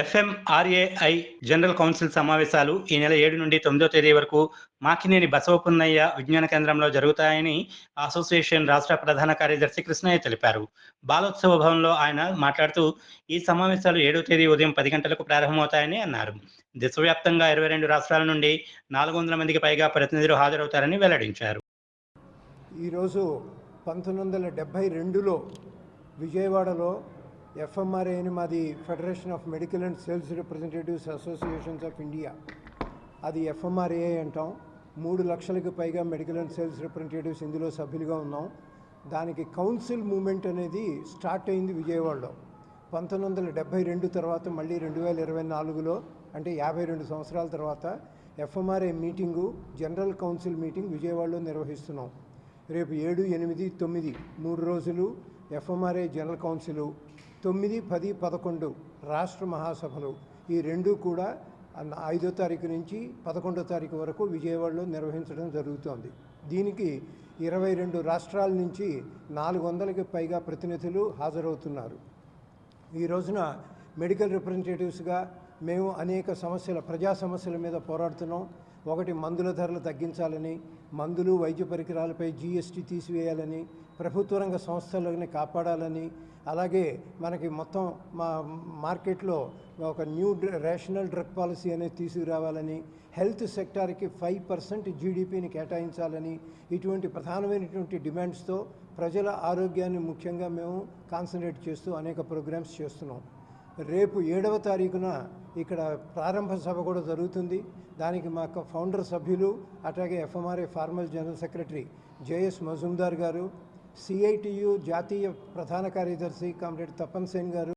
ఎఫ్ఎంఆర్ఏఐ general council సమావేశాలు ఈ నెల 7 నుండి 9వ తేదీ వరకు మాకినేని బసవపున్నయ్య విజ్ఞాన కేంద్రంలో జరుగుతాయని అసోసియేషన్ రాష్ట్ర ప్రధాన కార్యదర్శి కృష్ణయ్య తెలిపారు. బాలోత్సవ భవన్లో ఆయన మాట్లాడుతూ ఈ సమావేశాలు 7వ తేదీ ఉదయం 10 గంటలకు ప్రారంభమవుతాయని అన్నారు. దేశవ్యాప్తంగా 22 రాష్ట్రాల నుండి 400 మందికి పైగా ప్రతినిధులు హాజరవుతారని వెల్లడించారు. ఈరోజు 1972లో విజయవాడలో ఎఫ్ఎంఆర్ఏ అని మాది federation of medical and sales representatives associations of India, అది ఎఫ్ఎంఆర్ఏ అంటాం. 3 లక్షలకు పైగా మెడికల్ అండ్ సేల్స్ రిప్రజెంటేటివ్స్ ఇందులో సభ్యులుగా ఉన్నాం. దానికి కౌన్సిల్ మూమెంట్ అనేది స్టార్ట్ అయింది విజయవాడలో 1972 తర్వాత. మళ్ళీ 2024లో అంటే 52 సంవత్సరాల తర్వాత ఎఫ్ఎంఆర్ఏ మీటింగు, జనరల్ కౌన్సిల్ మీటింగ్ విజయవాడలో నిర్వహిస్తున్నాం. రేపు 7, 8, 9 3 రోజులు ఎఫ్ఎంఆర్ఏ జనరల్ కౌన్సిలు, 9, 10, 11 రాష్ట్ర మహాసభలు, ఈ రెండు కూడా 5వ తారీఖు నుంచి 11వ తారీఖు వరకు విజయవాడలో నిర్వహించడం జరుగుతోంది. దీనికి 22 రాష్ట్రాల నుంచి 400కి పైగా ప్రతినిధులు హాజరవుతున్నారు. ఈ రోజున మెడికల్ రిప్రజెంటేటివ్స్గా మేము అనేక ప్రజా సమస్యల మీద పోరాడుతున్నాం. ఒకటి, మందుల ధరలు తగ్గించాలని, మందులు వైద్య పరికరాలపై జీఎస్టీ తీసివేయాలని, ప్రభుత్వ రంగ సంస్థలని కాపాడాలని, అలాగే మనకి మొత్తం మార్కెట్లో ఒక న్యూ రేషనల్ డ్రగ్ పాలసీ అనేది తీసుకురావాలని, హెల్త్ సెక్టార్కి 5% జీడిపిని కేటాయించాలని, ఇటువంటి ప్రధానమైనటువంటి డిమాండ్స్తో ప్రజల ఆరోగ్యాన్ని ముఖ్యంగా మేము కాన్సన్ట్రేట్ చేస్తూ అనేక ప్రోగ్రామ్స్ చేస్తున్నాం. రేపు 7వ తారీఖున ఇక్కడ ప్రారంభ సభ కూడా జరుగుతుంది. దానికి మా ఫౌండర్ సభ్యులు, అట్లాగే FMRA formal general secretary JS Majumdar గారు, సిఐటియు జాతీయ ప్రధాన కార్యదర్శి కామ్రేడ్ తపన్ సేన్ గారు,